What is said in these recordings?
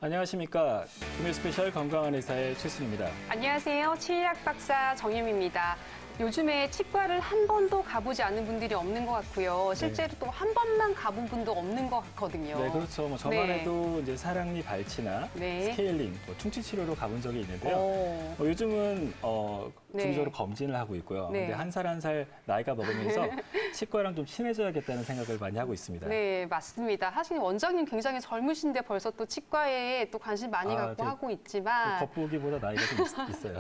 안녕하십니까. 금요 스페셜 건강한 의사의 최순입니다. 안녕하세요. 치의학 박사 정혜미입니다. 요즘에 치과를 한 번도 가보지 않은 분들이 없는 것 같고요. 실제로 또 한 번만 가본 분도 없는 것 같거든요. 네, 그렇죠. 뭐 저만 해도 이제 사랑니 발치나 스케일링, 충치 치료로 가본 적이 있는데요. 요즘은 주기적으로 검진을 하고 있고요. 근데 한 살 한 살 나이가 먹으면서 치과랑 좀 친해져야겠다는 생각을 많이 하고 있습니다. 네, 맞습니다. 사실 원장님 굉장히 젊으신데 벌써 또 치과에 또 관심 많이 갖고 하고 있지만 겉보기보다 나이가 좀 있어요.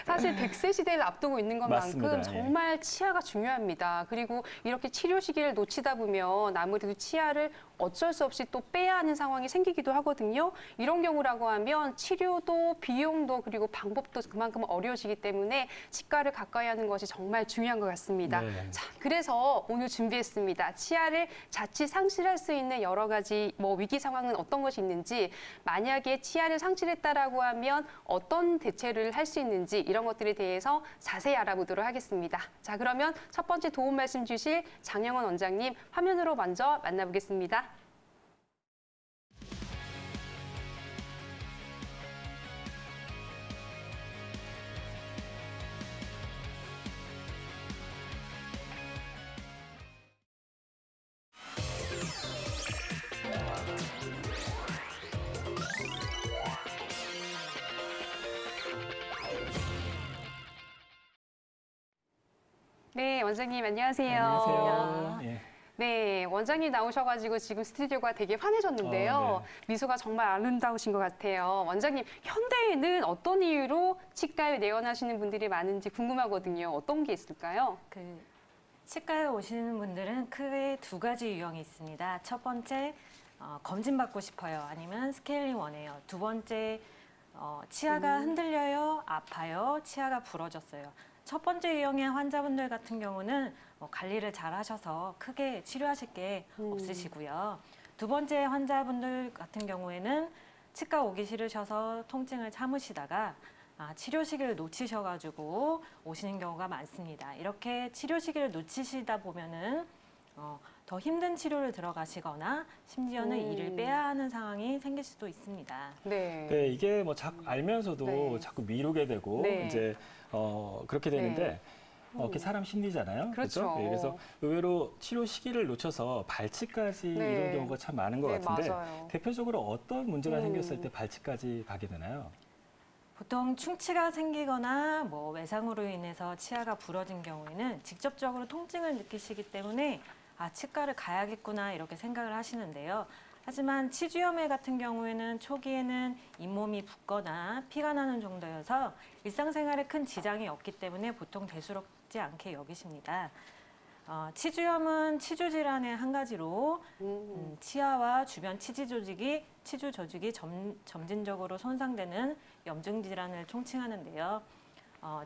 사실 100세 시대를 앞두고 있는 것만큼 정말 치아가 중요합니다. 그리고 이렇게 치료 시기를 놓치다 보면 아무래도 치아를 어쩔 수 없이 또 빼야 하는 상황이 생기기도 하거든요. 이런 경우라고 하면 치료도 비용도 그리고 방법도 그만큼 어려우시기 때문에 치과를 가까이 하는 것이 정말 중요한 것 같습니다. 자, 그래서 오늘 준비했습니다. 치아를 자칫 상실할 수 있는 여러 가지 위기 상황은 어떤 것이 있는지, 만약에 치아를 상실했다라고 하면 어떤 대처를 할 수 있는지 이런 것들에 대해서 자세히 알아보도록 하겠습니다. 자, 그러면 첫 번째 도움 말씀 주실 장영원 원장님 화면으로 먼저 만나보겠습니다. 네, 원장님 안녕하세요. 안녕하세요. 네, 원장님 나오셔가지고 지금 스튜디오가 되게 환해졌는데요. 미소가 정말 아름다우신 것 같아요. 원장님, 현대에는 어떤 이유로 치과에 내원하시는 분들이 많은지 궁금하거든요. 어떤 게 있을까요? 치과에 오시는 분들은 크게 두 가지 유형이 있습니다. 첫 번째, 검진받고 싶어요. 아니면 스케일링 원해요. 두 번째, 치아가 흔들려요, 아파요, 치아가 부러졌어요. 첫 번째 유형의 환자분들 같은 경우는 관리를 잘 하셔서 크게 치료하실 게 없으시고요. 두 번째 환자분들 같은 경우에는 치과 오기 싫으셔서 통증을 참으시다가 치료 시기를 놓치셔가지고 오시는 경우가 많습니다. 이렇게 치료 시기를 놓치시다 보면은 더 힘든 치료를 들어가시거나 심지어는 이를 빼야 하는 상황이 생길 수도 있습니다. 네, 이게 알면서도 자꾸 미루게 되고 이제 그렇게 되는데 그게 사람 심리잖아요. 그렇죠. 네, 그래서 의외로 치료 시기를 놓쳐서 발치까지 이런 경우가 참 많은 것 같은데 맞아요. 대표적으로 어떤 문제가 생겼을 때 발치까지 가게 되나요? 보통 충치가 생기거나 외상으로 인해서 치아가 부러진 경우에는 직접적으로 통증을 느끼시기 때문에 치과를 가야겠구나 이렇게 생각을 하시는데요. 하지만 치주염해 같은 경우에는 초기에는 잇몸이 붓거나 피가 나는 정도여서 일상생활에 큰 지장이 없기 때문에 보통 대수롭지 않게 여기십니다. 치주염은 치주 질환의 한 가지로 치아와 주변 치주 조직이 점진적으로 손상되는 염증 질환을 총칭하는데요.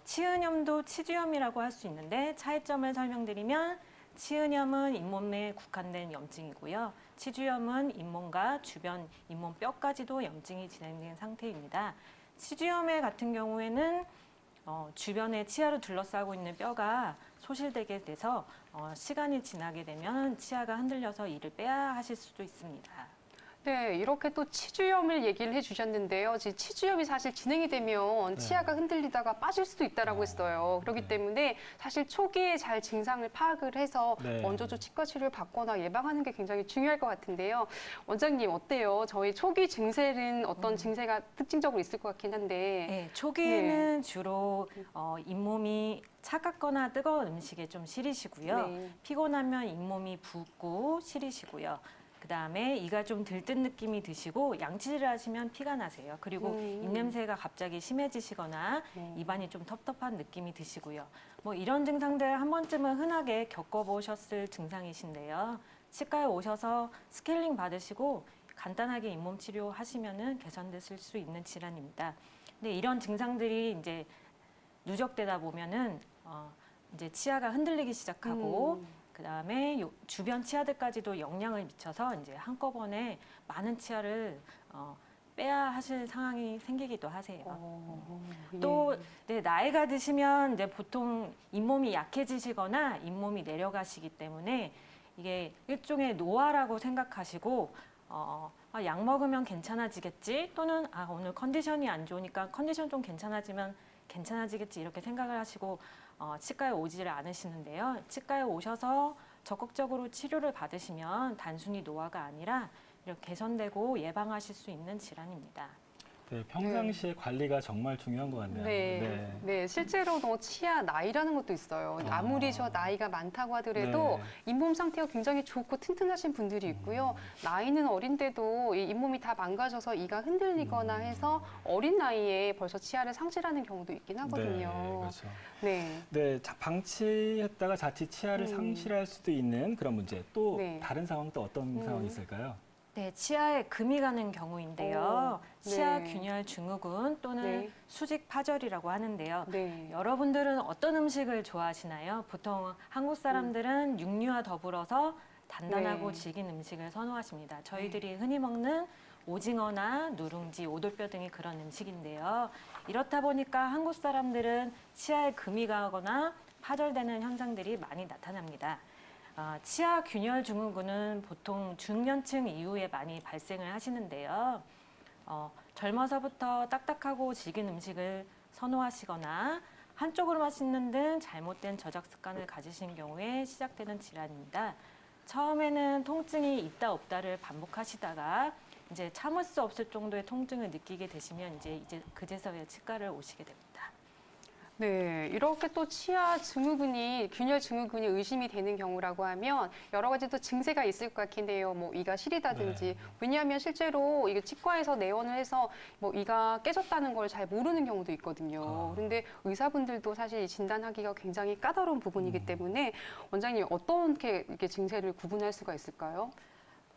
치은염도 치주염이라고 할 수 있는데 차이점을 설명드리면 치은염은 잇몸에 국한된 염증이고요. 치주염은 잇몸과 주변 잇몸 뼈까지도 염증이 진행된 상태입니다. 치주염의 같은 경우에는 주변에 치아를 둘러싸고 있는 뼈가 소실되게 돼서 시간이 지나게 되면 치아가 흔들려서 이를 빼야 하실 수도 있습니다. 네, 이렇게 또 치주염을 얘기를 해주셨는데요. 치주염이 사실 진행이 되면 치아가 흔들리다가 빠질 수도 있다라고 했어요. 그렇기 때문에 사실 초기에 잘 증상을 파악을 해서 먼저 좀 치과 치료를 받거나 예방하는 게 굉장히 중요할 것 같은데요. 원장님 어때요? 저희 초기 증세는 어떤 증세가 특징적으로 있을 것 같긴 한데. 네, 초기에는 주로 잇몸이 차갑거나 뜨거운 음식에 좀 시리시고요. 피곤하면 잇몸이 붓고 시리시고요. 그다음에 이가 좀 들뜬 느낌이 드시고 양치질을 하시면 피가 나세요. 그리고 입냄새가 갑자기 심해지시거나 입안이 좀 텁텁한 느낌이 드시고요. 이런 증상들 한 번쯤은 흔하게 겪어보셨을 증상이신데요. 치과에 오셔서 스케일링 받으시고 간단하게 잇몸 치료하시면은 개선되실 수 있는 질환입니다. 근데 이런 증상들이 이제 누적되다 보면은 이제 치아가 흔들리기 시작하고 그다음에 주변 치아들까지도 영향을 미쳐서 이제 한꺼번에 많은 치아를 빼야 하실 상황이 생기기도 하세요. 또 나이가 드시면 이제 보통 잇몸이 약해지시거나 잇몸이 내려가시기 때문에 이게 일종의 노화라고 생각하시고 약 먹으면 괜찮아지겠지 또는 오늘 컨디션이 안 좋으니까 컨디션 좀 괜찮아지면 괜찮아지겠지 이렇게 생각을 하시고 치과에 오지를 않으시는데요. 치과에 오셔서 적극적으로 치료를 받으시면 단순히 노화가 아니라 이렇게 개선되고 예방하실 수 있는 질환입니다. 네, 평상시에 관리가 정말 중요한 것 같네요. 네, 실제로도 치아 나이라는 것도 있어요. 아무리 저 나이가 많다고 하더라도 잇몸 상태가 굉장히 좋고 튼튼하신 분들이 있고요. 나이는 어린데도 이 잇몸이 다 망가져서 이가 흔들리거나 해서 어린 나이에 벌써 치아를 상실하는 경우도 있긴 하거든요. 네, 그렇죠. 네, 방치했다가 자칫 치아를 상실할 수도 있는 그런 문제. 또 다른 상황 또 어떤 상황이 있을까요? 네, 치아에 금이 가는 경우인데요. 치아 균열 증후군 또는 수직 파절이라고 하는데요. 여러분들은 어떤 음식을 좋아하시나요? 보통 한국 사람들은 육류와 더불어서 단단하고 질긴 음식을 선호하십니다. 저희들이 흔히 먹는 오징어나 누룽지, 오돌뼈 등이 그런 음식인데요. 이렇다 보니까 한국 사람들은 치아에 금이 가거나 파절되는 현상들이 많이 나타납니다. 치아 균열 증후군은 보통 중년층 이후에 많이 발생을 하시는데요. 젊어서부터 딱딱하고 질긴 음식을 선호하시거나 한쪽으로만 씹는 등 잘못된 저작 습관을 가지신 경우에 시작되는 질환입니다. 처음에는 통증이 있다 없다를 반복하시다가 이제 참을 수 없을 정도의 통증을 느끼게 되시면 이제 그제서야 치과를 오시게 됩니다. 네, 이렇게 또 치아 증후군이, 균열 증후군이 의심이 되는 경우라고 하면 여러 가지 또 증세가 있을 것 같긴 해요. 뭐 이가 시리다든지. 왜냐하면 실제로 이게 치과에서 내원을 해서 뭐 이가 깨졌다는 걸 잘 모르는 경우도 있거든요. 그런데 의사분들도 사실 진단하기가 굉장히 까다로운 부분이기 때문에 원장님 어떻게 이렇게 증세를 구분할 수가 있을까요?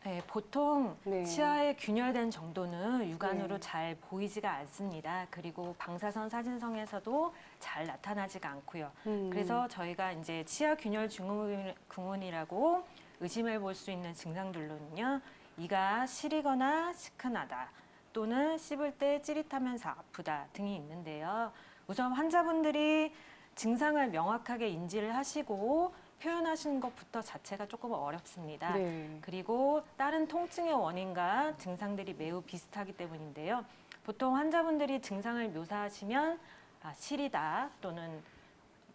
네, 보통 치아의 균열된 정도는 육안으로 잘 보이지가 않습니다. 그리고 방사선 사진성에서도 잘 나타나지가 않고요. 그래서 저희가 이제 치아 균열 증후군이라고 의심을 볼 수 있는 증상들로는요. 이가 시리거나 시큰하다 또는 씹을 때 찌릿하면서 아프다 등이 있는데요. 우선 환자분들이 증상을 명확하게 인지를 하시고 표현하시는 것부터 자체가 조금 어렵습니다. 그리고 다른 통증의 원인과 증상들이 매우 비슷하기 때문인데요. 보통 환자분들이 증상을 묘사하시면 시리다 또는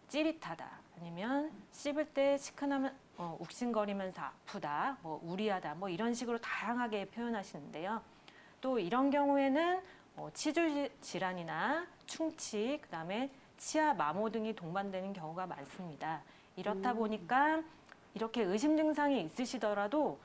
찌릿하다 아니면 씹을 때 시큰하면 욱신거리면서 아프다, 뭐 우리하다 뭐 이런 식으로 다양하게 표현하시는데요. 또 이런 경우에는 치주 질환이나 충치, 그다음에 치아 마모 등이 동반되는 경우가 많습니다. 이렇다 보니까 이렇게 의심 증상이 있으시더라도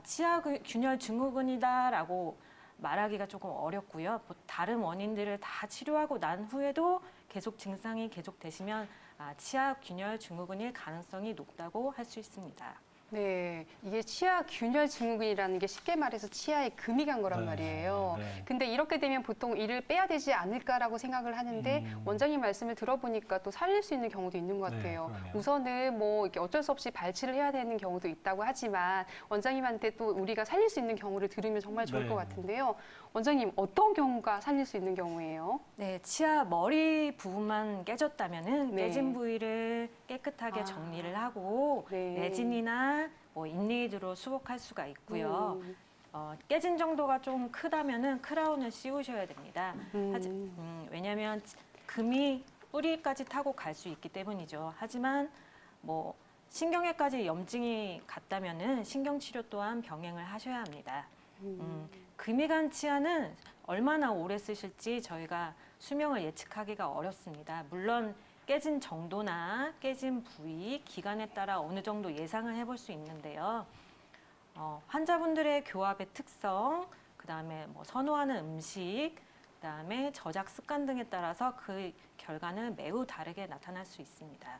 치아 균열 증후군이다라고 말하기가 조금 어렵고요. 다른 원인들을 다 치료하고 난 후에도 계속 증상이 계속되시면 치아 균열 증후군일 가능성이 높다고 할 수 있습니다. 네, 이게 치아 균열 증후군이라는 게 쉽게 말해서 치아에 금이 간 거란 말이에요. 근데 이렇게 되면 보통 이를 빼야 되지 않을까라고 생각을 하는데 원장님 말씀을 들어보니까 또 살릴 수 있는 경우도 있는 것 같아요. 우선은 뭐 이렇게 어쩔 수 없이 발치를 해야 되는 경우도 있다고 하지만 원장님한테 또 우리가 살릴 수 있는 경우를 들으면 정말 좋을 것 같은데요. 원장님 어떤 경우가 살릴 수 있는 경우예요? 네, 치아 머리 부분만 깨졌다면은 깨진 부위를 깨끗하게 정리를 하고 레진이나 뭐 인리드로 수복할 수가 있고요. 깨진 정도가 좀 크다면은 크라운을 씌우셔야 됩니다. 왜냐하면 금이 뿌리까지 타고 갈 수 있기 때문이죠. 하지만 뭐 신경에까지 염증이 갔다면은 신경치료 또한 병행을 하셔야 합니다. 금이 간 치아는 얼마나 오래 쓰실지 저희가 수명을 예측하기가 어렵습니다. 물론 깨진 정도나 깨진 부위, 기간에 따라 어느 정도 예상을 해볼 수 있는데요. 환자분들의 교합의 특성, 그다음에 뭐 선호하는 음식, 그다음에 저작 습관 등에 따라서 그 결과는 매우 다르게 나타날 수 있습니다.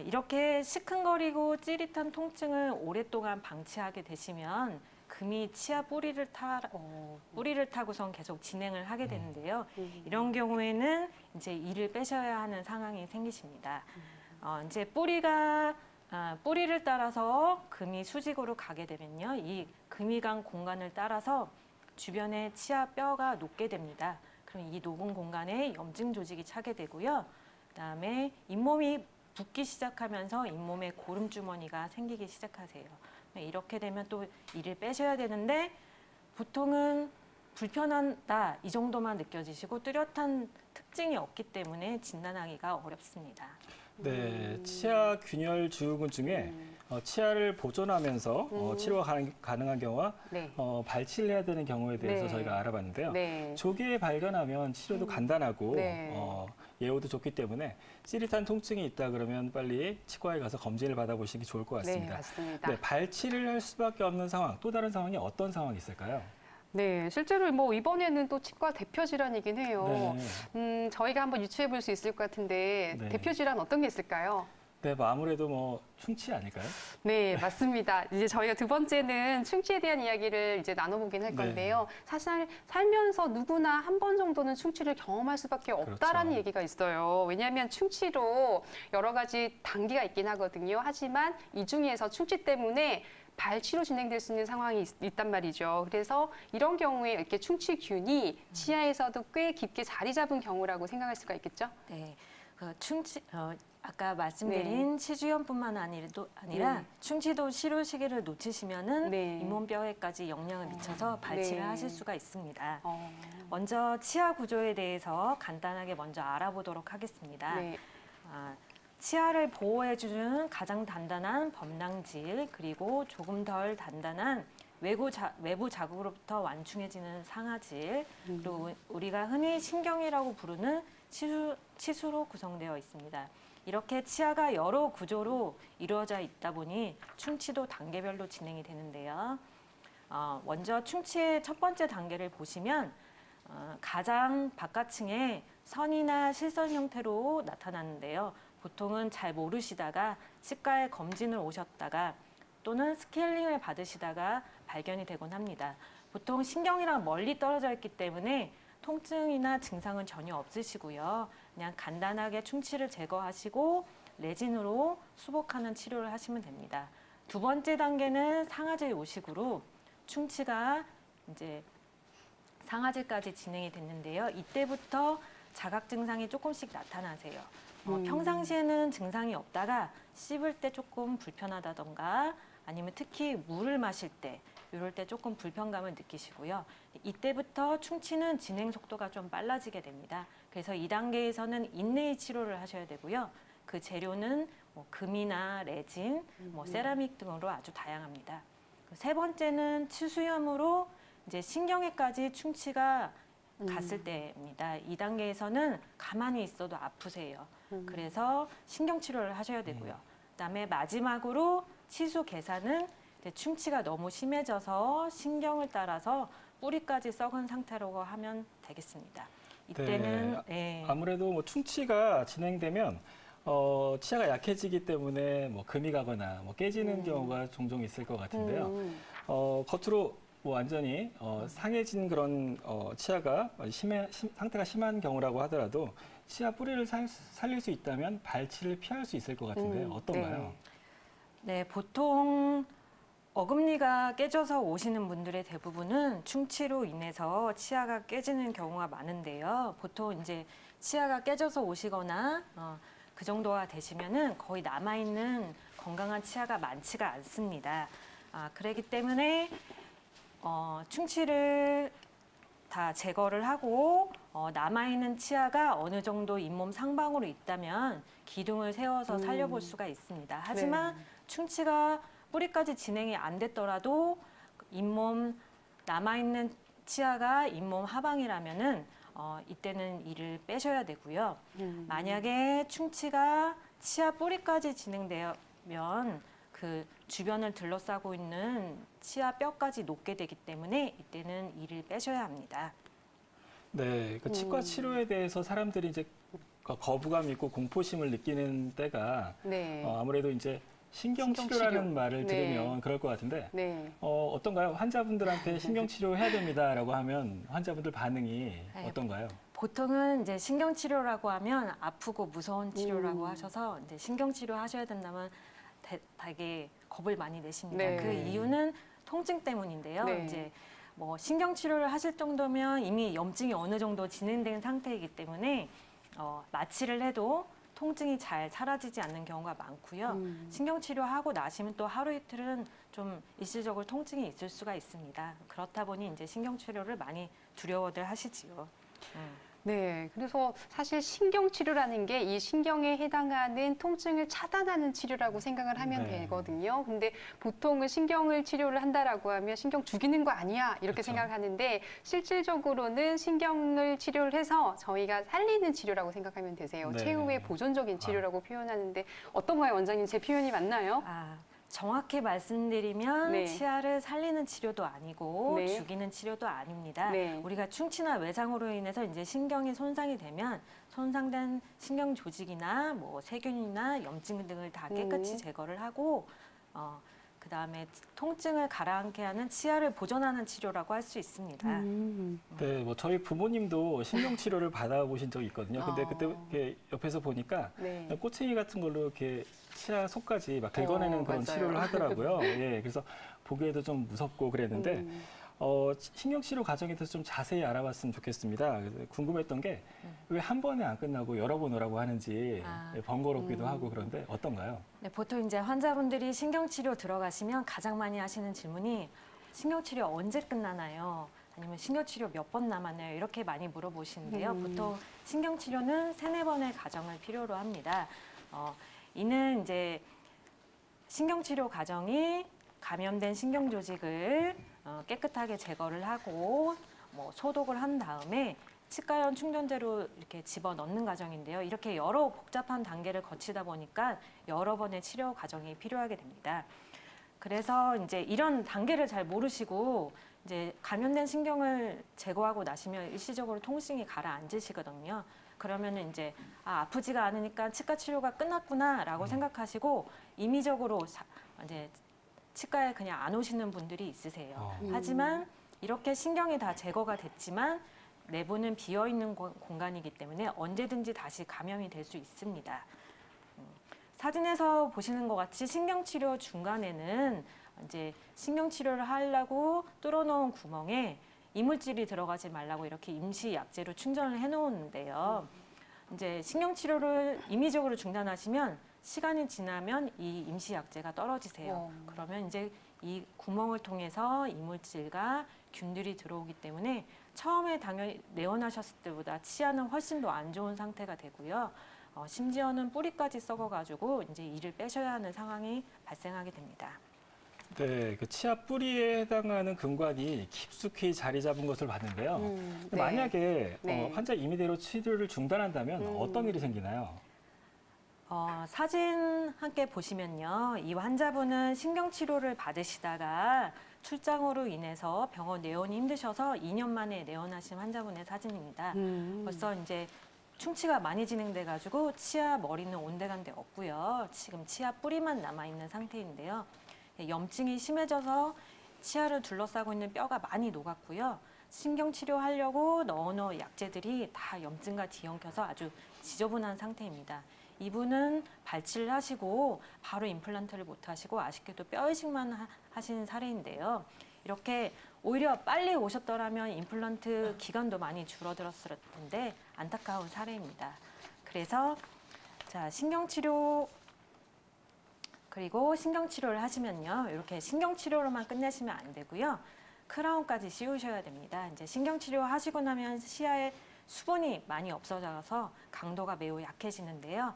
이렇게 시큰거리고 찌릿한 통증을 오랫동안 방치하게 되시면 금이 치아 뿌리를 타고선 계속 진행을 하게 되는데요. 이런 경우에는 이제 이를 빼셔야 하는 상황이 생기십니다. 이제 뿌리를 따라서 금이 수직으로 가게 되면요. 이 금이 간 공간을 따라서 주변에 치아 뼈가 녹게 됩니다. 그럼 이 녹은 공간에 염증 조직이 차게 되고요. 그다음에 잇몸이 붓기 시작하면서 잇몸에 고름 주머니가 생기기 시작하세요. 이렇게 되면 또 이를 빼셔야 되는데 보통은 불편하다 이 정도만 느껴지시고 뚜렷한 특징이 없기 때문에 진단하기가 어렵습니다. 네, 치아 균열 증후군 중에 치아를 보존하면서 치료가 가능한 경우와 네. 발치를 해야 되는 경우에 대해서 네. 저희가 알아봤는데요. 네. 조기에 발견하면 치료도 간단하고 네. 예후도 좋기 때문에 찌릿한 통증이 있다 그러면 빨리 치과에 가서 검진을 받아보시는 게 좋을 것 같습니다. 네, 맞습니다. 네, 발치를 할 수밖에 없는 상황, 또 다른 상황이 어떤 상황이 있을까요? 네, 실제로 뭐 이번에는 또 치과 대표 질환이긴 해요. 네. 저희가 한번 유추해 볼 수 있을 것 같은데 네. 대표 질환 어떤 게 있을까요? 네, 뭐 아무래도 뭐 충치 아닐까요? 네, 맞습니다. 이제 저희가 두 번째는 충치에 대한 이야기를 이제 나눠보긴 할 건데요. 네. 사실 살면서 누구나 한 번 정도는 충치를 경험할 수밖에 없다라는 그렇죠. 얘기가 있어요. 왜냐하면 충치로 여러 가지 단계가 있긴 하거든요. 하지만 이 중에서 충치 때문에 발치로 진행될 수 있는 상황이 있단 말이죠. 그래서 이런 경우에 이렇게 충치균이 치아에서도 꽤 깊게 자리 잡은 경우라고 생각할 수가 있겠죠? 네, 그 아까 말씀드린 치주염뿐만 아니라 충치도 치료 시기를 놓치시면은 잇몸뼈에까지 영향을 미쳐서 발치를 하실 수가 있습니다. 먼저 치아 구조에 대해서 간단하게 먼저 알아보도록 하겠습니다. 치아를 보호해주는 가장 단단한 범랑질, 그리고 조금 덜 단단한 외부 자극으로부터 완충해지는 상아질, 그리고 우리가 흔히 신경이라고 부르는 치수로 구성되어 있습니다. 이렇게 치아가 여러 구조로 이루어져 있다 보니 충치도 단계별로 진행이 되는데요. 먼저 충치의 첫 번째 단계를 보시면 가장 바깥층에 선이나 실선 형태로 나타나는데요. 보통은 잘 모르시다가 치과에 검진을 오셨다가 또는 스케일링을 받으시다가 발견이 되곤 합니다. 보통 신경이랑 멀리 떨어져 있기 때문에 통증이나 증상은 전혀 없으시고요. 그냥 간단하게 충치를 제거하시고 레진으로 수복하는 치료를 하시면 됩니다. 두 번째 단계는 상아질 요식으로 충치가 이제 상아질까지 진행이 됐는데요. 이때부터 자각 증상이 조금씩 나타나세요. 평상시에는 증상이 없다가 씹을 때 조금 불편하다던가 아니면 특히 물을 마실 때 이럴 때 조금 불편감을 느끼시고요. 이때부터 충치는 진행 속도가 좀 빨라지게 됩니다. 그래서 2단계에서는 인내의 치료를 하셔야 되고요. 그 재료는 뭐 금이나 레진, 세라믹 등으로 아주 다양합니다. 세 번째는 치수염으로 이제 신경에까지 충치가 갔을 때입니다. 2단계에서는 가만히 있어도 아프세요. 그래서 신경치료를 하셔야 되고요. 그다음에 마지막으로 치수 계산은 충치가 너무 심해져서 신경을 따라서 뿌리까지 썩은 상태라고 하면 되겠습니다. 이때는 아무래도 뭐 충치가 진행되면 치아가 약해지기 때문에 뭐 금이 가거나 뭐 깨지는 경우가 종종 있을 것 같은데요. 겉으로 뭐 완전히 상해진 그런 치아가 상태가 심한 경우라고 하더라도 치아 뿌리를 살릴 수 있다면 발치를 피할 수 있을 것 같은데 어떤가요? 네, 보통 어금니가 깨져서 오시는 분들의 대부분은 충치로 인해서 치아가 깨지는 경우가 많은데요. 보통 이제 치아가 깨져서 오시거나 그 정도가 되시면은 거의 남아있는 건강한 치아가 많지가 않습니다. 그렇기 때문에 충치를 다 제거를 하고 남아있는 치아가 어느 정도 잇몸 상방으로 있다면 기둥을 세워서 살려볼 수가 있습니다. 하지만 충치가 뿌리까지 진행이 안 됐더라도 잇몸 남아있는 치아가 잇몸 하방이라면은 이때는 이를 빼셔야 되고요. 만약에 충치가 치아 뿌리까지 진행되면 그 주변을 둘러싸고 있는 치아 뼈까지 녹게 되기 때문에 이때는 이를 빼셔야 합니다. 네, 그 치과 치료에 대해서 사람들이 이제 거부감 있고 공포심을 느끼는 때가 아무래도 이제 신경치료라는 말을 들으면 그럴 것 같은데 어떤가요? 환자분들한테 신경치료 해야 됩니다라고 하면 환자분들 반응이 어떤가요? 보통은 이제 신경치료라고 하면 아프고 무서운 치료라고 하셔서 이제 신경치료 하셔야 된다면 되게 겁을 많이 내십니다. 그 이유는 통증 때문인데요. 이제 뭐 신경치료를 하실 정도면 이미 염증이 어느 정도 진행된 상태이기 때문에 마취를 해도 통증이 잘 사라지지 않는 경우가 많고요. 신경치료하고 나시면 또 하루 이틀은 좀 일시적으로 통증이 있을 수가 있습니다. 그렇다 보니 이제 신경치료를 많이 두려워들 하시지요. 네, 그래서 사실 신경치료라는 게 이 신경에 해당하는 통증을 차단하는 치료라고 생각을 하면 되거든요. 근데 보통은 신경을 치료를 한다라고 하면 신경 죽이는 거 아니야 이렇게 그렇죠. 생각을 하는데 실질적으로는 신경을 치료를 해서 저희가 살리는 치료라고 생각하면 되세요. 네. 최후의 보존적인 치료라고 표현하는데 어떤가요, 원장님? 제 표현이 맞나요? 정확히 말씀드리면 네. 치아를 살리는 치료도 아니고 네. 죽이는 치료도 아닙니다. 네. 우리가 충치나 외상으로 인해서 이제 신경이 손상이 되면 손상된 신경 조직이나 뭐 세균이나 염증 등을 다 깨끗이 제거를 하고 그다음에 통증을 가라앉게 하는 치아를 보존하는 치료라고 할 수 있습니다. 네, 뭐 저희 부모님도 신경치료를 받아보신 적이 있거든요. 근데 그때 이렇게 옆에서 보니까 네. 꼬챙이 같은 걸로 이렇게 치아 속까지 막 긁어내는 그런 맞아요. 치료를 하더라고요. 예, 그래서 보기에도 좀 무섭고 그랬는데 신경치료 과정에 대해서 좀 자세히 알아봤으면 좋겠습니다. 그래서 궁금했던 게 왜 한 번에 안 끝나고 여러 번 오라고 하는지 번거롭기도 하고 그런데 어떤가요? 네, 보통 이제 환자분들이 신경치료 들어가시면 가장 많이 하시는 질문이 신경치료 언제 끝나나요? 아니면 신경치료 몇 번 남았나요? 이렇게 많이 물어보시는데요. 보통 신경치료는 3-4번의 과정을 필요로 합니다. 이는 이제 신경치료 과정이 감염된 신경조직을 깨끗하게 제거를 하고 뭐 소독을 한 다음에 치과연 충전재로 이렇게 집어넣는 과정인데요. 이렇게 여러 복잡한 단계를 거치다 보니까 여러 번의 치료 과정이 필요하게 됩니다. 그래서 이제 이런 단계를 잘 모르시고 이제 감염된 신경을 제거하고 나시면 일시적으로 통증이 가라앉으시거든요. 그러면은 이제 아프지가 않으니까 치과 치료가 끝났구나라고 생각하시고 임의적으로 이제 치과에 그냥 안 오시는 분들이 있으세요. 하지만 이렇게 신경이 다 제거가 됐지만 내부는 비어있는 공간이기 때문에 언제든지 다시 감염이 될 수 있습니다. 사진에서 보시는 것 같이 신경치료 중간에는 이제 신경치료를 하려고 뚫어놓은 구멍에 이물질이 들어가지 말라고 이렇게 임시 약재로 충전을 해놓는데요. 이제 신경치료를 임의적으로 중단하시면 시간이 지나면 이 임시 약재가 떨어지세요. 그러면 이제 이 구멍을 통해서 이물질과 균들이 들어오기 때문에 처음에 당연히 내원하셨을 때보다 치아는 훨씬 더 안 좋은 상태가 되고요. 심지어는 뿌리까지 썩어가지고 이제 이를 빼셔야 하는 상황이 발생하게 됩니다. 네, 그 치아 뿌리에 해당하는 근관이 깊숙이 자리 잡은 것을 봤는데요. 네. 만약에 환자 임의대로 치료를 중단한다면 어떤 일이 생기나요? 사진 함께 보시면요. 이 환자분은 신경치료를 받으시다가 출장으로 인해서 병원 내원이 힘드셔서 2년 만에 내원하신 환자분의 사진입니다. 벌써 이제 충치가 많이 진행돼가지고 치아 머리는 온데간데 없고요. 지금 치아 뿌리만 남아있는 상태인데요. 염증이 심해져서 치아를 둘러싸고 있는 뼈가 많이 녹았고요. 신경치료하려고 넣어놓은 약재들이 다 염증과 뒤엉켜서 아주 지저분한 상태입니다. 이분은 발치를 하시고 바로 임플란트를 못 하시고 아쉽게도 뼈이식만 하신 사례인데요. 이렇게 오히려 빨리 오셨더라면 임플란트 기간도 많이 줄어들었을 텐데 안타까운 사례입니다. 그래서 자, 신경치료 그리고 신경치료를 하시면요. 이렇게 신경치료로만 끝내시면 안 되고요. 크라운까지 씌우셔야 됩니다. 이제 신경치료 하시고 나면 치아에 수분이 많이 없어져서 강도가 매우 약해지는데요.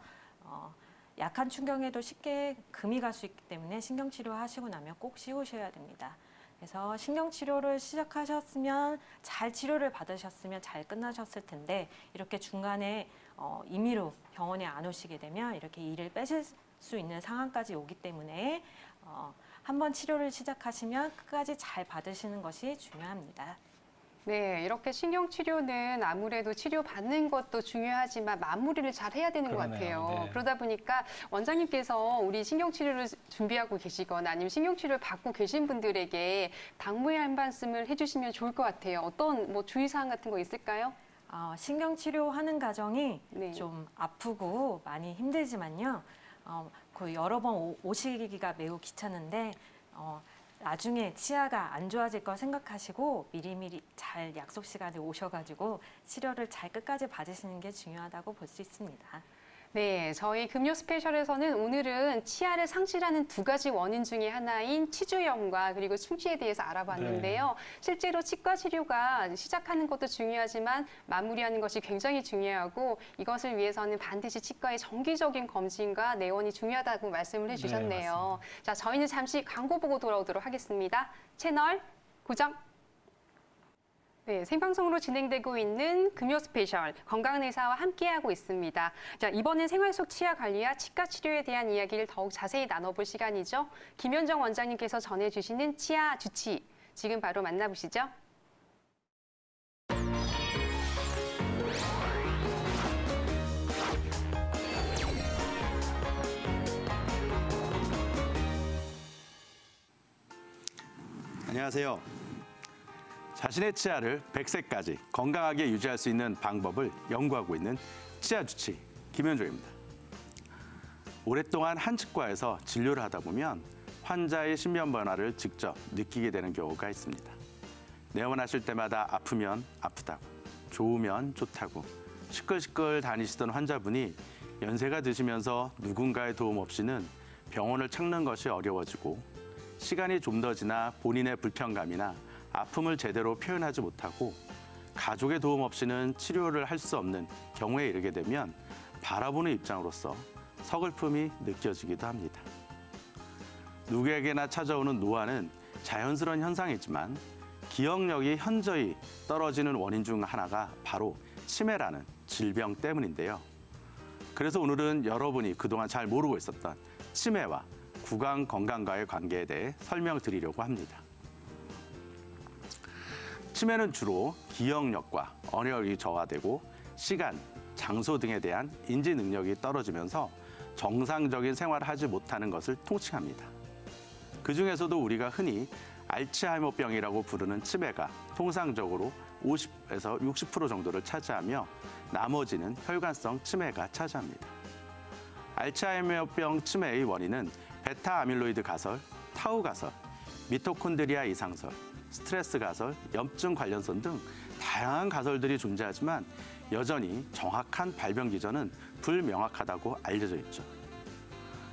약한 충격에도 쉽게 금이 갈 수 있기 때문에 신경치료 하시고 나면 꼭 씌우셔야 됩니다. 그래서 신경치료를 시작하셨으면 잘 치료를 받으셨으면 잘 끝나셨을 텐데 이렇게 중간에 임의로 병원에 안 오시게 되면 이렇게 이를 빼실 수 있는 상황까지 오기 때문에 한번 치료를 시작하시면 끝까지 잘 받으시는 것이 중요합니다. 네, 이렇게 신경치료는 아무래도 치료받는 것도 중요하지만 마무리를 잘 해야 되는 것 같아요. 네. 그러다 보니까 원장님께서 우리 신경치료를 준비하고 계시거나 아니면 신경치료를 받고 계신 분들에게 당부의 한 말씀을 해주시면 좋을 것 같아요. 어떤 뭐 주의사항 같은 거 있을까요? 신경치료하는 과정이 좀 아프고 많이 힘들지만요. 그 여러 번 오시기가 매우 귀찮은데 나중에 치아가 안 좋아질 거 생각하시고 미리미리 잘 약속 시간에 오셔가지고 치료를 잘 끝까지 받으시는 게 중요하다고 볼 수 있습니다. 네, 저희 금요 스페셜에서는 오늘은 치아를 상실하는 두 가지 원인 중에 하나인 치주염과 그리고 충치에 대해서 알아봤는데요. 네. 실제로 치과 치료가 시작하는 것도 중요하지만 마무리하는 것이 굉장히 중요하고 이것을 위해서는 반드시 치과의 정기적인 검진과 내원이 중요하다고 말씀을 해주셨네요. 네, 자, 저희는 잠시 광고 보고 돌아오도록 하겠습니다. 채널 고정. 네, 생방송으로 진행되고 있는 금요 스페셜 건강한 의사와 함께하고 있습니다. 자, 이번엔 생활 속 치아 관리와 치과 치료에 대한 이야기를 더욱 자세히 나눠볼 시간이죠. 김현정 원장님께서 전해주시는 치아 주치, 지금 바로 만나보시죠. 안녕하세요. 자신의 치아를 100세까지 건강하게 유지할 수 있는 방법을 연구하고 있는 치아 주치 김현종입니다. 오랫동안 한 치과에서 진료를 하다 보면 환자의 신변 변화를 직접 느끼게 되는 경우가 있습니다. 내원하실 때마다 아프면 아프다고, 좋으면 좋다고, 시끌시끌 다니시던 환자분이 연세가 드시면서 누군가의 도움 없이는 병원을 찾는 것이 어려워지고 시간이 좀 더 지나 본인의 불편감이나 아픔을 제대로 표현하지 못하고 가족의 도움 없이는 치료를 할 수 없는 경우에 이르게 되면 바라보는 입장으로서 서글픔이 느껴지기도 합니다. 누구에게나 찾아오는 노화는 자연스러운 현상이지만 기억력이 현저히 떨어지는 원인 중 하나가 바로 치매라는 질병 때문인데요. 그래서 오늘은 여러분이 그동안 잘 모르고 있었던 치매와 구강 건강과의 관계에 대해 설명드리려고 합니다. 치매는 주로 기억력과 언어력이 저하되고 시간, 장소 등에 대한 인지 능력이 떨어지면서 정상적인 생활을 하지 못하는 것을 통칭합니다. 그중에서도 우리가 흔히 알츠하이머병이라고 부르는 치매가 통상적으로 50에서 60% 정도를 차지하며 나머지는 혈관성 치매가 차지합니다. 알츠하이머병 치매의 원인은 베타 아밀로이드 가설, 타우 가설, 미토콘드리아 이상설, 스트레스 가설, 염증 관련성 등 다양한 가설들이 존재하지만 여전히 정확한 발병 기전은 불명확하다고 알려져 있죠.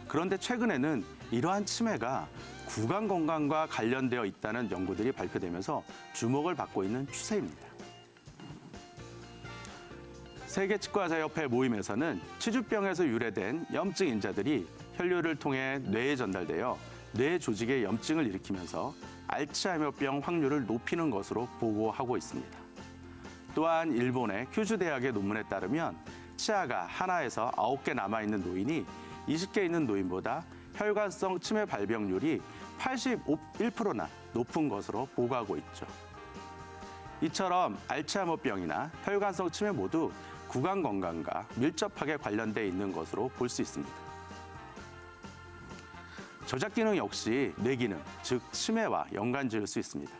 그런데 최근에는 이러한 치매가 구강 건강과 관련되어 있다는 연구들이 발표되면서 주목을 받고 있는 추세입니다. 세계치과의사협회 모임에서는 치주병에서 유래된 염증 인자들이 혈류를 통해 뇌에 전달되어 뇌 조직에 염증을 일으키면서 알츠하이머병 확률을 높이는 것으로 보고하고 있습니다. 또한 일본의 큐슈 대학의 논문에 따르면 치아가 하나에서 9개 남아있는 노인이 20개 있는 노인보다 혈관성 치매 발병률이 81%나 높은 것으로 보고하고 있죠. 이처럼 알츠하이머병이나 혈관성 치매 모두 구강 건강과 밀접하게 관련돼 있는 것으로 볼 수 있습니다. 저작 기능 역시 뇌 기능, 즉 치매와 연관 지을 수 있습니다.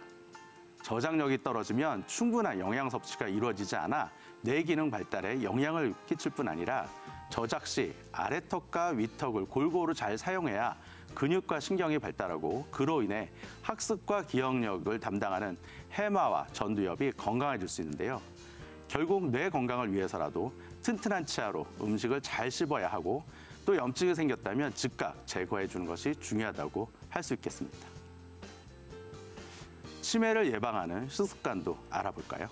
저장력이 떨어지면 충분한 영양 섭취가 이루어지지 않아 뇌 기능 발달에 영향을 끼칠 뿐 아니라 저작 시 아래턱과 위턱을 골고루 잘 사용해야 근육과 신경이 발달하고 그로 인해 학습과 기억력을 담당하는 해마와 전두엽이 건강해질 수 있는데요. 결국 뇌 건강을 위해서라도 튼튼한 치아로 음식을 잘 씹어야 하고 또 염증이 생겼다면 즉각 제거해 주는 것이 중요하다고 할 수 있겠습니다. 치매를 예방하는 식습관도 알아볼까요?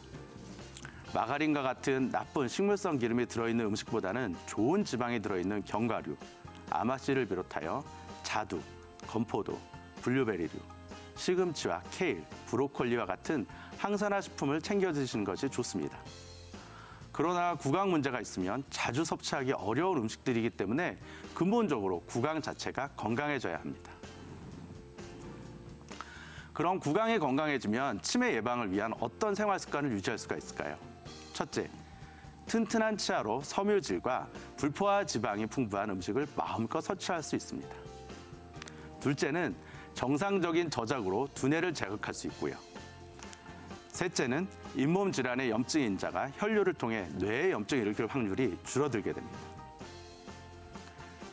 마가린과 같은 나쁜 식물성 기름이 들어있는 음식보다는 좋은 지방이 들어있는 견과류, 아마씨를 비롯하여 자두, 건포도, 블루베리류, 시금치와 케일, 브로콜리와 같은 항산화 식품을 챙겨 드시는 것이 좋습니다. 그러나 구강 문제가 있으면 자주 섭취하기 어려운 음식들이기 때문에 근본적으로 구강 자체가 건강해져야 합니다. 그럼 구강이 건강해지면 치매 예방을 위한 어떤 생활 습관을 유지할 수가 있을까요? 첫째, 튼튼한 치아로 섬유질과 불포화 지방이 풍부한 음식을 마음껏 섭취할 수 있습니다. 둘째는 정상적인 저작으로 두뇌를 자극할 수 있고요. 셋째는 잇몸 질환의 염증 인자가 혈류를 통해 뇌에 염증을 일으킬 확률이 줄어들게 됩니다.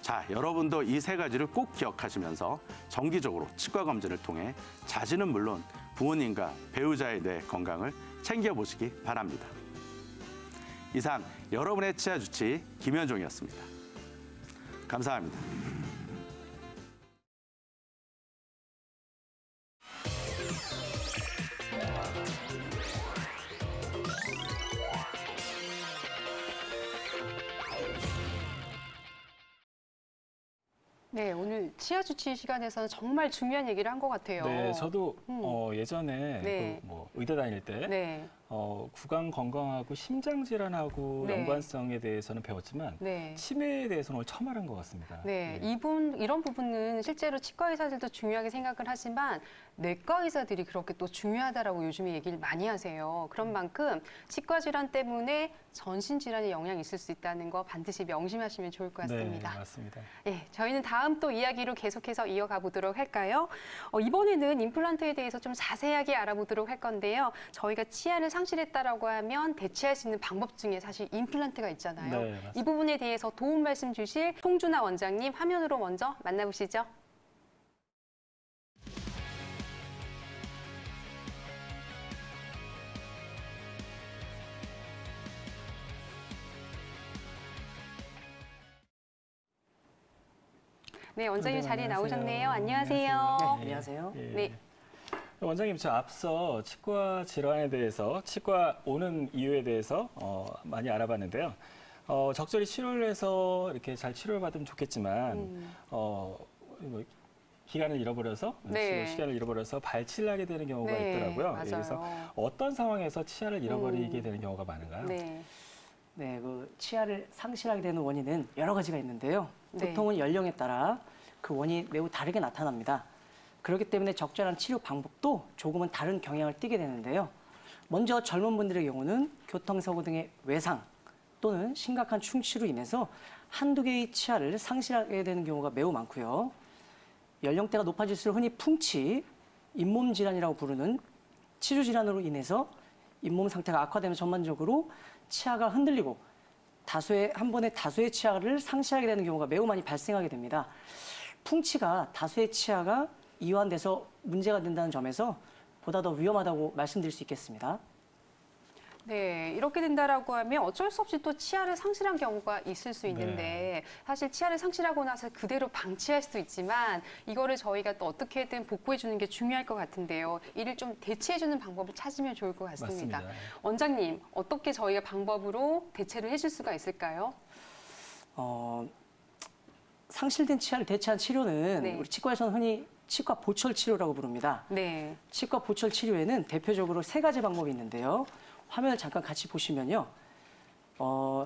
자, 여러분도 이 세 가지를 꼭 기억하시면서 정기적으로 치과 검진을 통해 자신은 물론 부모님과 배우자의 뇌 건강을 챙겨보시기 바랍니다. 이상 여러분의 치아 주치 김현종이었습니다. 감사합니다. 네, 오늘 치아 주치 시간에서는 정말 중요한 얘기를 한 것 같아요. 네, 저도 예전에 네. 뭐 의대 다닐 때 네. 구강 건강하고 심장 질환하고 네. 연관성에 대해서는 배웠지만 네. 치매에 대해서는 오늘 처음 알은 것 같습니다. 네, 이런 부분은 실제로 치과 의사들도 중요하게 생각을 하지만 내과 의사들이 그렇게 또 중요하다라고 요즘에 얘기를 많이 하세요. 그런 만큼 치과 질환 때문에 전신 질환에 영향이 있을 수 있다는 거 반드시 명심하시면 좋을 것 같습니다. 네, 맞습니다. 네, 저희는 다음 또 이야기로 계속해서 이어가 보도록 할까요? 이번에는 임플란트에 대해서 좀 자세하게 알아보도록 할 건데요. 저희가 치아를 상실했다라고 하면 대체할 수 있는 방법 중에 사실 임플란트가 있잖아요. 네, 맞습니다. 이 부분에 대해서 도움 말씀 주실 송준하 원장님 화면으로 먼저 만나보시죠. 네, 원장님 자리에 나오셨네요. 안녕하세요. 네, 안녕하세요. 예. 네. 원장님, 저 앞서 치과 질환에 대해서, 치과 오는 이유에 대해서 많이 알아봤는데요. 적절히 치료를 해서 이렇게 잘 치료를 받으면 좋겠지만, 뭐 기간을 잃어버려서, 네. 시간을 잃어버려서 발치를 하게 되는 경우가 네, 있더라고요. 맞아요. 그래서 어떤 상황에서 치아를 잃어버리게 되는 경우가 많은가요? 네. 네, 그 치아를 상실하게 되는 원인은 여러 가지가 있는데요. 네. 보통은 연령에 따라 그 원인이 매우 다르게 나타납니다. 그렇기 때문에 적절한 치료 방법도 조금은 다른 경향을 띠게 되는데요. 먼저 젊은 분들의 경우는 교통사고 등의 외상 또는 심각한 충치로 인해서 한두 개의 치아를 상실하게 되는 경우가 매우 많고요. 연령대가 높아질수록 흔히 풍치, 잇몸 질환이라고 부르는 치주 질환으로 인해서 잇몸 상태가 악화되면 전반적으로 치아가 흔들리고 한 번에 다수의 치아를 상실하게 되는 경우가 매우 많이 발생하게 됩니다. 풍치가 다수의 치아가 이완돼서 문제가 된다는 점에서 보다 더 위험하다고 말씀드릴 수 있겠습니다. 네, 이렇게 된다라고 하면 어쩔 수 없이 또 치아를 상실한 경우가 있을 수 있는데 사실 치아를 상실하고 나서 그대로 방치할 수도 있지만 이거를 저희가 또 어떻게든 복구해 주는 게 중요할 것 같은데요. 이를 좀 대체해 주는 방법을 찾으면 좋을 것 같습니다. 맞습니다. 원장님, 어떻게 저희가 방법으로 대체를 해줄 수가 있을까요? 상실된 치아를 대체한 치료는 네. 우리 치과에서는 흔히 치과 보철 치료라고 부릅니다. 네. 치과 보철 치료에는 대표적으로 3가지 방법이 있는데요. 화면을 잠깐 같이 보시면요.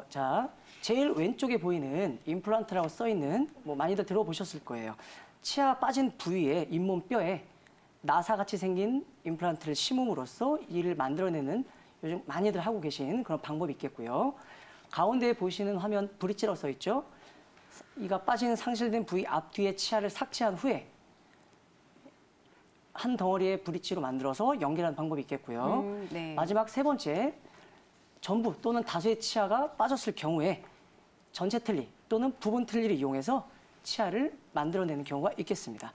자, 제일 왼쪽에 보이는 임플란트라고 써 있는 뭐 많이들 들어보셨을 거예요. 치아 빠진 부위에 잇몸 뼈에 나사같이 생긴 임플란트를 심음으로써 이를 만들어내는 요즘 많이들 하고 계신 그런 방법이 있겠고요. 가운데에 보시는 화면 브릿지라고 써 있죠. 이가 빠진 상실된 부위 앞뒤의 치아를 삭제한 후에 한 덩어리의 브릿지로 만들어서 연결하는 방법이 있겠고요. 네. 마지막 3번째, 전부 또는 다수의 치아가 빠졌을 경우에 전체 틀니 또는 부분 틀니를 이용해서 치아를 만들어내는 경우가 있겠습니다.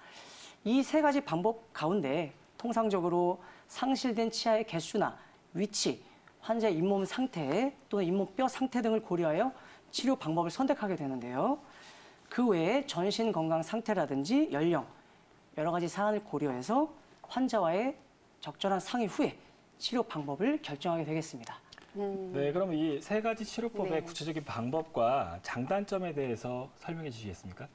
이 3가지 방법 가운데 통상적으로 상실된 치아의 개수나 위치, 환자의 잇몸 상태 또는 잇몸 뼈 상태 등을 고려하여 치료 방법을 선택하게 되는데요. 그 외에 전신 건강 상태라든지 연령, 여러 가지 사안을 고려해서 환자와의 적절한 상의 후에 치료 방법을 결정하게 되겠습니다. 네, 그럼 이 3가지 치료법의 네. 구체적인 방법과 장단점에 대해서 설명해 주시겠습니까?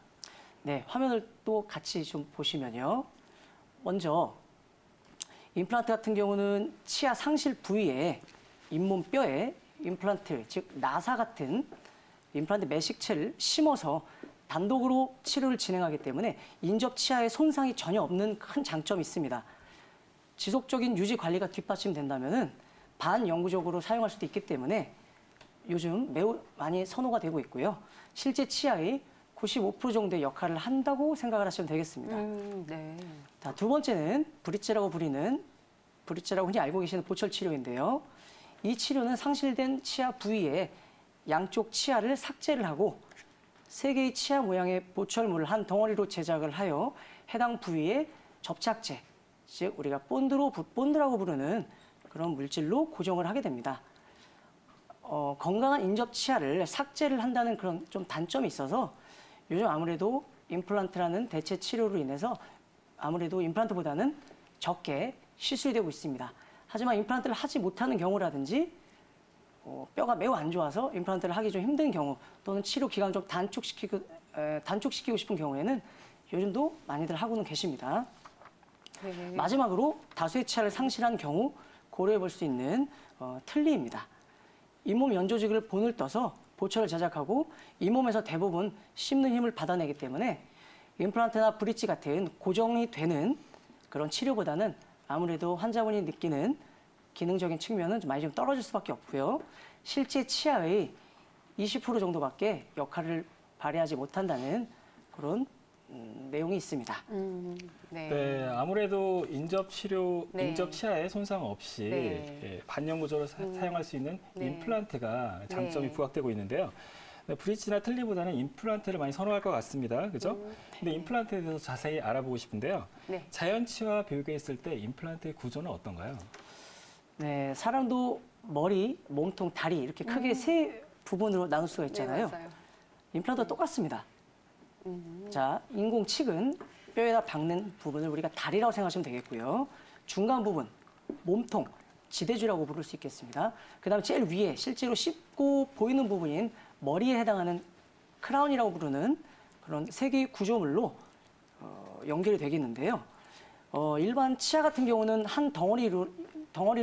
네, 화면을 또 같이 좀 보시면요. 먼저 임플란트 같은 경우는 치아 상실 부위에 잇몸 뼈에 임플란트, 즉 나사 같은 임플란트 매식체를 심어서 단독으로 치료를 진행하기 때문에 인접 치아에 손상이 전혀 없는 큰 장점이 있습니다. 지속적인 유지 관리가 뒷받침된다면 반영구적으로 사용할 수도 있기 때문에 요즘 매우 많이 선호가 되고 있고요. 실제 치아의 95% 정도의 역할을 한다고 생각을 하시면 되겠습니다. 네. 자, 두 번째는 브릿지라고 흔히 알고 계시는 보철 치료인데요. 이 치료는 상실된 치아 부위에 양쪽 치아를 삭제를 하고 3개의 치아 모양의 보철물을 한 덩어리로 제작을 하여 해당 부위에 접착제, 즉 우리가 본드라고 부르는 그런 물질로 고정을 하게 됩니다. 건강한 인접 치아를 삭제를 한다는 그런 좀 단점이 있어서 요즘 아무래도 임플란트라는 대체 치료로 인해서 아무래도 임플란트보다는 적게 시술이 되고 있습니다. 하지만 임플란트를 하지 못하는 경우라든지 뼈가 매우 안 좋아서 임플란트를 하기 좀 힘든 경우 또는 치료 기간을 좀 단축시키고 싶은 경우에는 요즘도 많이들 하고는 계십니다. 네. 마지막으로 다수의 치아를 상실한 경우 고려해 볼 수 있는 틀니입니다. 잇몸 연조직을 본을 떠서 보철을 제작하고 잇몸에서 대부분 씹는 힘을 받아내기 때문에 임플란트나 브릿지 같은 고정이 되는 그런 치료보다는 아무래도 환자분이 느끼는 기능적인 측면은 많이 좀 떨어질 수밖에 없고요. 실제 치아의 20% 정도밖에 역할을 발휘하지 못한다는 그런 내용이 있습니다. 네. 네, 아무래도 인접 치료, 네. 인접 치아에 손상 없이 네. 반영 구조로 사용할 수 있는 네. 임플란트가 장점이 네. 부각되고 있는데요. 네, 브릿지나 틀니보다는 임플란트를 많이 선호할 것 같습니다. 그죠? 근데 임플란트에 대해서 자세히 알아보고 싶은데요. 네. 자연치와 비교했을 때 임플란트의 구조는 어떤가요? 네, 사람도 머리, 몸통, 다리 이렇게 크게 세 부분으로 나눌 수가 있잖아요. 네, 맞아요. 임플란트도 똑같습니다. 자, 인공치근, 뼈에다 박는 부분을 우리가 다리라고 생각하시면 되겠고요. 중간 부분, 몸통, 지대주라고 부를 수 있겠습니다. 그 다음에 제일 위에 실제로 씹고 보이는 부분인 머리에 해당하는 크라운이라고 부르는 그런 세 개의 구조물로 연결이 되겠는데요. 일반 치아 같은 경우는 한 덩어리로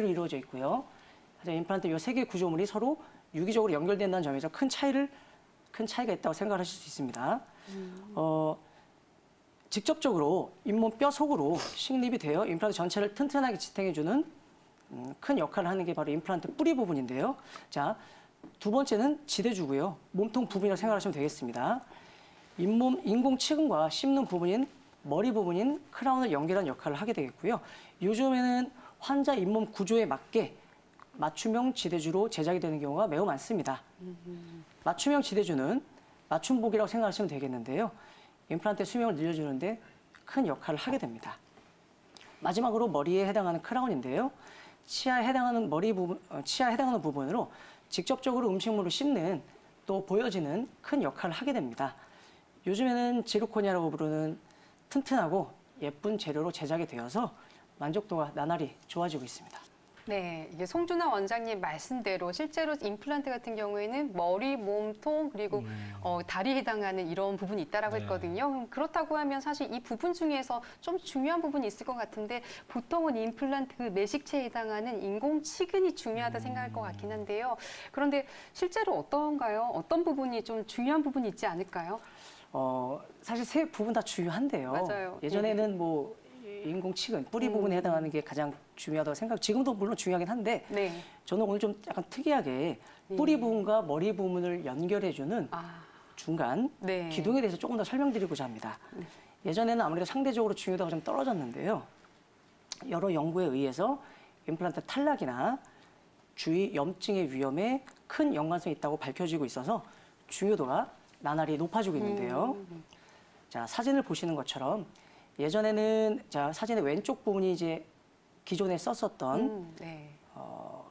이루어져 있고요. 임플란트 이 세 개의 구조물이 서로 유기적으로 연결된다는 점에서 큰 차이가 있다고 생각하실 수 있습니다. 직접적으로 잇몸 뼈 속으로 식립이 되어 임플란트 전체를 튼튼하게 지탱해주는 큰 역할을 하는 게 바로 임플란트 뿌리 부분인데요. 자, 두 번째는 지대주고요. 몸통 부분이라고 생각하시면 되겠습니다. 잇몸 인공치근과 씹는 부분인 머리 부분인 크라운을 연결한 역할을 하게 되겠고요. 요즘에는 환자 잇몸 구조에 맞게 맞춤형 지대주로 제작이 되는 경우가 매우 많습니다. 맞춤형 지대주는 맞춤복이라고 생각하시면 되겠는데요. 임플란트의 수명을 늘려주는데 큰 역할을 하게 됩니다. 마지막으로 머리에 해당하는 크라운인데요. 치아에 해당하는 치아에 해당하는 부분으로 직접적으로 음식물을 씹는 또 보여지는 큰 역할을 하게 됩니다. 요즘에는 지르코니아라고 부르는 튼튼하고 예쁜 재료로 제작이 되어서 만족도가 나날이 좋아지고 있습니다. 네, 이게 송준하 원장님 말씀대로 실제로 임플란트 같은 경우에는 머리, 몸통 그리고 다리에 해당하는 이런 부분이 있다라고 네. 했거든요. 그렇다고 하면 사실 이 부분 중에서 좀 중요한 부분이 있을 것 같은데 보통은 임플란트 매식체에 해당하는 인공치근이 중요하다 생각할 것 같긴 한데요. 그런데 실제로 어떤가요? 어떤 부분이 좀 중요한 부분이 있지 않을까요? 사실 세 부분 다 중요한데요. 맞아요. 예전에는 뭐 인공치근, 뿌리 부분에 해당하는 게 가장 중요하다고 지금도 물론 중요하긴 한데 네. 저는 오늘 좀 약간 특이하게 뿌리 부분과 머리 부분을 연결해주는 중간 네. 기둥에 대해서 조금 더 설명드리고자 합니다. 예전에는 아무래도 상대적으로 중요도가 좀 떨어졌는데요. 여러 연구에 의해서 임플란트 탈락이나 주위 염증의 위험에 큰 연관성이 있다고 밝혀지고 있어서 중요도가 나날이 높아지고 있는데요. 자, 사진을 보시는 것처럼 예전에는 자, 사진의 왼쪽 부분이 이제 기존에 썼었던 네.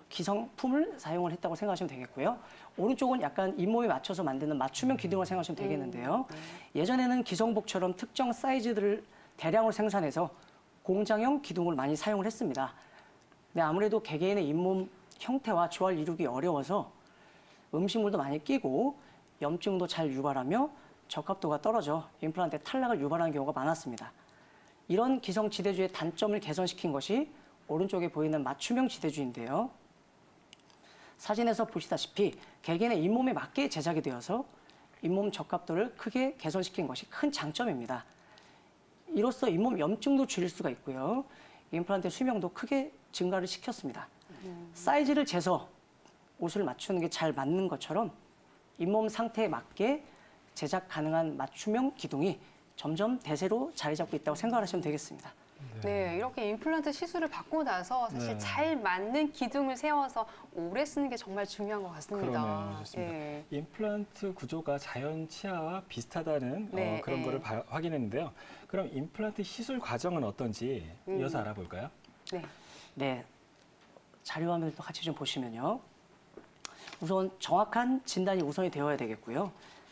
기성품을 사용을 했다고 생각하시면 되겠고요. 오른쪽은 약간 잇몸에 맞춰서 만드는 맞춤형 기둥을 생각하시면 되겠는데요. 예전에는 기성복처럼 특정 사이즈들을 대량으로 생산해서 공장형 기둥을 많이 사용을 했습니다. 근데 아무래도 개개인의 잇몸 형태와 조화를 이루기 어려워서 음식물도 많이 끼고 염증도 잘 유발하며 적합도가 떨어져 임플란트의 탈락을 유발하는 경우가 많았습니다. 이런 기성 지대주의 단점을 개선시킨 것이 오른쪽에 보이는 맞춤형 지대주인데요. 사진에서 보시다시피 개개인의 잇몸에 맞게 제작이 되어서 잇몸 적합도를 크게 개선시킨 것이 큰 장점입니다. 이로써 잇몸 염증도 줄일 수가 있고요. 임플란트의 수명도 크게 증가를 시켰습니다. 사이즈를 재서 옷을 맞추는 게 잘 맞는 것처럼 잇몸 상태에 맞게 제작 가능한 맞춤형 기둥이 점점 대세로 자리 잡고 있다고 생각하시면 되겠습니다. 네, 이렇게 임플란트 시술을 받고 나서 사실 잘 맞는 기둥을 세워서 오래 쓰는 게 정말 중요한 것 같습니다. 그러네요. 좋습니다. 네. 임플란트 구조가 자연 치아와 비슷하다는 네, 그런 네. 거를 확인했는데요. 그럼 임플란트 시술 과정은 어떤지 이어서 알아볼까요? 네. 네, 자료화면을 또 같이 좀 보시면요. 우선 정확한 진단이 우선이 되어야 되겠고요.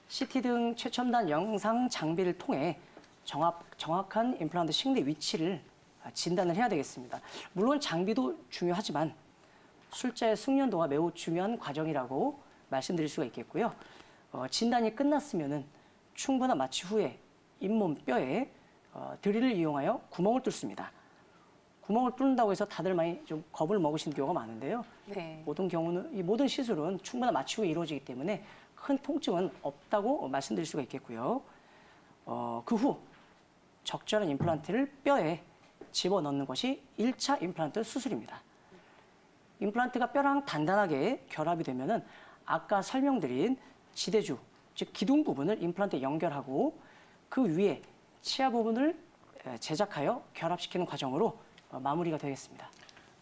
CT 등 최첨단 영상 장비를 통해 정확한 임플란트 식내 위치를 진단을 해야 되겠습니다. 물론 장비도 중요하지만 술자의 숙련도가 매우 중요한 과정이라고 말씀드릴 수가 있겠고요. 진단이 끝났으면은 충분한 마취 후에 잇몸 뼈에 드릴을 이용하여 구멍을 뚫습니다. 구멍을 뚫는다고 해서 다들 많이 좀 겁을 먹으시는 경우가 많은데요. 네. 이 모든 시술은 충분한 마취 후에 이루어지기 때문에 큰 통증은 없다고 말씀드릴 수가 있겠고요. 그 후 적절한 임플란트를 뼈에 집어넣는 것이 1차 임플란트 수술입니다. 임플란트가 뼈랑 단단하게 결합이 되면은 아까 설명드린 지대주, 즉 기둥 부분을 임플란트에 연결하고 그 위에 치아 부분을 제작하여 결합시키는 과정으로 마무리가 되겠습니다.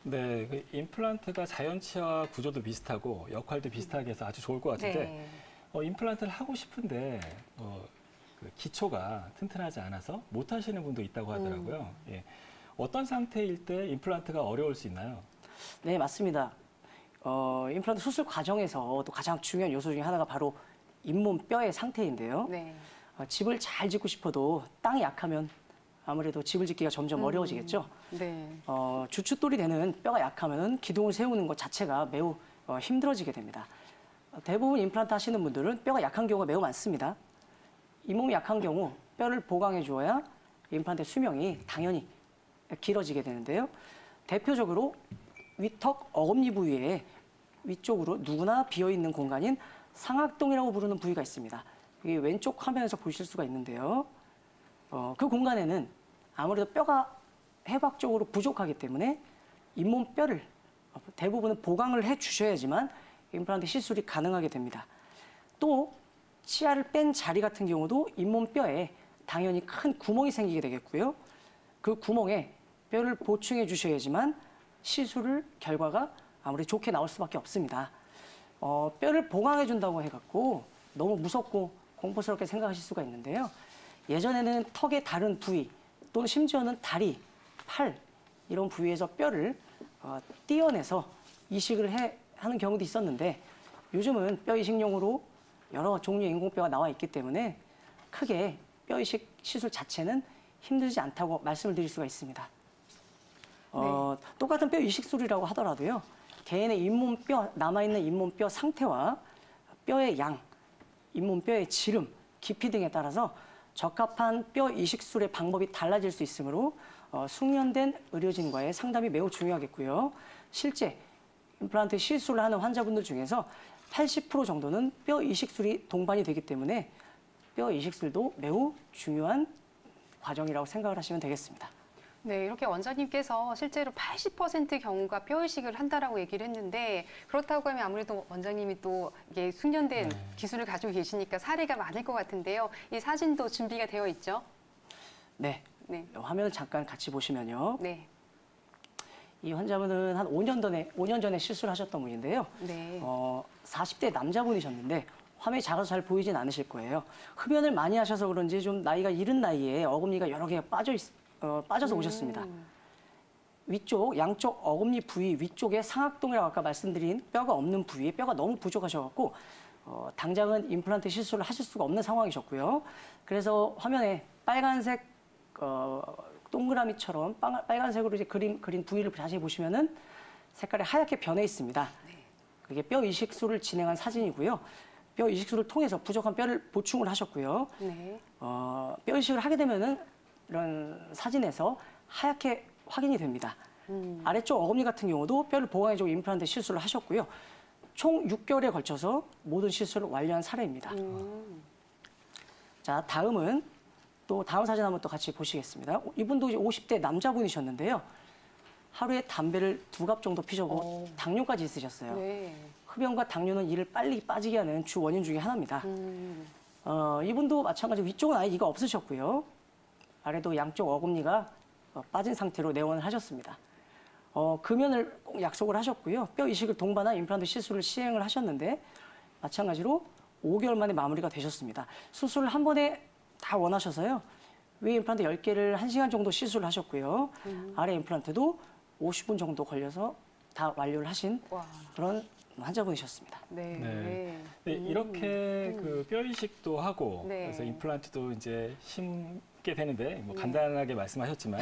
네, 그 임플란트가 자연 치아 구조도 비슷하고 역할도 비슷하게 해서 아주 좋을 것 같은데 임플란트를 하고 싶은데 그 기초가 튼튼하지 않아서 못 하시는 분도 있다고 하더라고요. 예. 어떤 상태일 때 임플란트가 어려울 수 있나요? 네, 맞습니다. 임플란트 수술 과정에서 또 가장 중요한 요소 중에 하나가 바로 잇몸 뼈의 상태인데요. 네. 집을 잘 짓고 싶어도 땅이 약하면 아무래도 집을 짓기가 점점 어려워지겠죠. 네. 주춧돌이 되는 뼈가 약하면 기둥을 세우는 것 자체가 매우 힘들어지게 됩니다. 대부분 임플란트 하시는 분들은 뼈가 약한 경우가 매우 많습니다. 잇몸이 약한 경우 뼈를 보강해 주어야 임플란트 수명이 당연히 길어지게 되는데요. 대표적으로 위턱 어금니 부위에 위쪽으로 누구나 비어있는 공간인 상악동이라고 부르는 부위가 있습니다. 이게 왼쪽 화면에서 보실 수가 있는데요. 그 공간에는 아무래도 뼈가 해박적으로 부족하기 때문에 잇몸 뼈를 대부분은 보강을 해 주셔야지만 임플란트 시술이 가능하게 됩니다. 또 치아를 뺀 자리 같은 경우도 잇몸 뼈에 당연히 큰 구멍이 생기게 되겠고요. 그 구멍에 뼈를 보충해 주셔야지만 시술 결과가 아무리 좋게 나올 수밖에 없습니다. 뼈를 보강해 준다고 해갖고 너무 무섭고 공포스럽게 생각하실 수가 있는데요. 예전에는 턱의 다른 부위 또는 심지어는 다리, 팔 이런 부위에서 뼈를 떼어내서 이식을 하는 경우도 있었는데 요즘은 뼈 이식용으로 여러 종류의 인공뼈가 나와 있기 때문에 크게 뼈 이식 시술 자체는 힘들지 않다고 말씀을 드릴 수가 있습니다. 똑같은 뼈 이식술이라고 하더라도요. 개인의 잇몸뼈, 남아있는 잇몸뼈 상태와 뼈의 양, 잇몸뼈의 지름, 깊이 등에 따라서 적합한 뼈 이식술의 방법이 달라질 수 있으므로 숙련된 의료진과의 상담이 매우 중요하겠고요. 실제 임플란트 시술을 하는 환자분들 중에서 80% 정도는 뼈 이식술이 동반이 되기 때문에 뼈 이식술도 매우 중요한 과정이라고 생각을 하시면 되겠습니다. 네, 이렇게 원장님께서 실제로 80% 경우가 뼈 이식을 한다라고 얘기를 했는데 그렇다고 하면 아무래도 원장님이 또 이게 숙련된 기술을 가지고 계시니까 사례가 많을 것 같은데요. 이 사진도 준비가 되어 있죠? 네. 화면을 잠깐 같이 보시면요. 네. 이 환자분은 한 5년 전에 시술하셨던 분인데요. 네. 40대 남자분이셨는데 화면이 작아서 잘 보이진 않으실 거예요. 흡연을 많이 하셔서 그런지 좀 나이가 이른 나이에 어금니가 여러 개가 빠져서 오셨습니다. 위쪽, 양쪽 어금니 부위 위쪽에 상악동이라고 아까 말씀드린 뼈가 없는 부위에 뼈가 너무 부족하셔갖고 당장은 임플란트 시술을 하실 수가 없는 상황이셨고요. 그래서 화면에 빨간색 동그라미처럼 빨간색으로 이제 그린 부위를 자세히 보시면은 색깔이 하얗게 변해 있습니다. 그게 뼈 이식술을 진행한 사진이고요. 뼈 이식술을 통해서 부족한 뼈를 보충을 하셨고요. 네. 뼈 이식을 하게 되면은 이런 사진에서 하얗게 확인이 됩니다. 아래쪽 어금니 같은 경우도 뼈를 보강해주고 임플란트 시술을 하셨고요. 총 6개월에 걸쳐서 모든 시술을 완료한 사례입니다. 자, 다음은 또 다음 사진 한번 또 같이 보시겠습니다. 이분도 이제 50대 남자분이셨는데요. 하루에 담배를 2갑 정도 피셨고 당뇨까지 있으셨어요. 네. 흡연과 당뇨는 이를 빨리 빠지게 하는 주 원인 중에 하나입니다. 이분도 마찬가지로 위쪽은 아예 이가 없으셨고요. 아래도 양쪽 어금니가 빠진 상태로 내원을 하셨습니다. 금연을 꼭 약속을 하셨고요. 뼈 이식을 동반한 임플란트 시술을 시행을 하셨는데 마찬가지로 5개월 만에 마무리가 되셨습니다. 수술을 한 번에 다 원하셔서요. 위 임플란트 10개를 1시간 정도 시술을 하셨고요. 아래 임플란트도 50분 정도 걸려서 다 완료를 하신 그런 환자분이셨습니다. 네. 이렇게 그 뼈 이식도 하고 그래서 임플란트도 이제 심게 되는데 뭐 간단하게 말씀하셨지만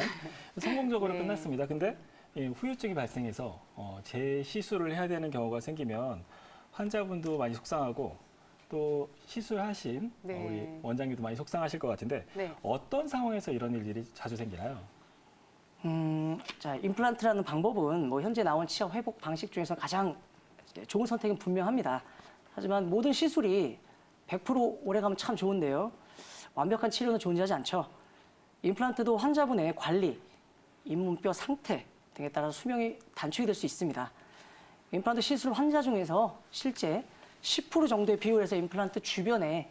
성공적으로 끝났습니다. 근데 후유증이 발생해서 재시술을 해야 되는 경우가 생기면 환자분도 많이 속상하고 또 시술하신 우리 원장님도 많이 속상하실 것 같은데 어떤 상황에서 이런 일들이 자주 생기나요? 자, 임플란트라는 방법은 뭐 현재 나온 치아 회복 방식 중에서 가장 좋은 선택은 분명합니다. 하지만 모든 시술이 100% 오래가면 참 좋은데요. 완벽한 치료는 존재하지 않죠. 임플란트도 환자분의 관리, 잇몸뼈 상태 등에 따라서 수명이 단축이 될 수 있습니다. 임플란트 시술 환자 중에서 실제 10% 정도의 비율에서 임플란트 주변에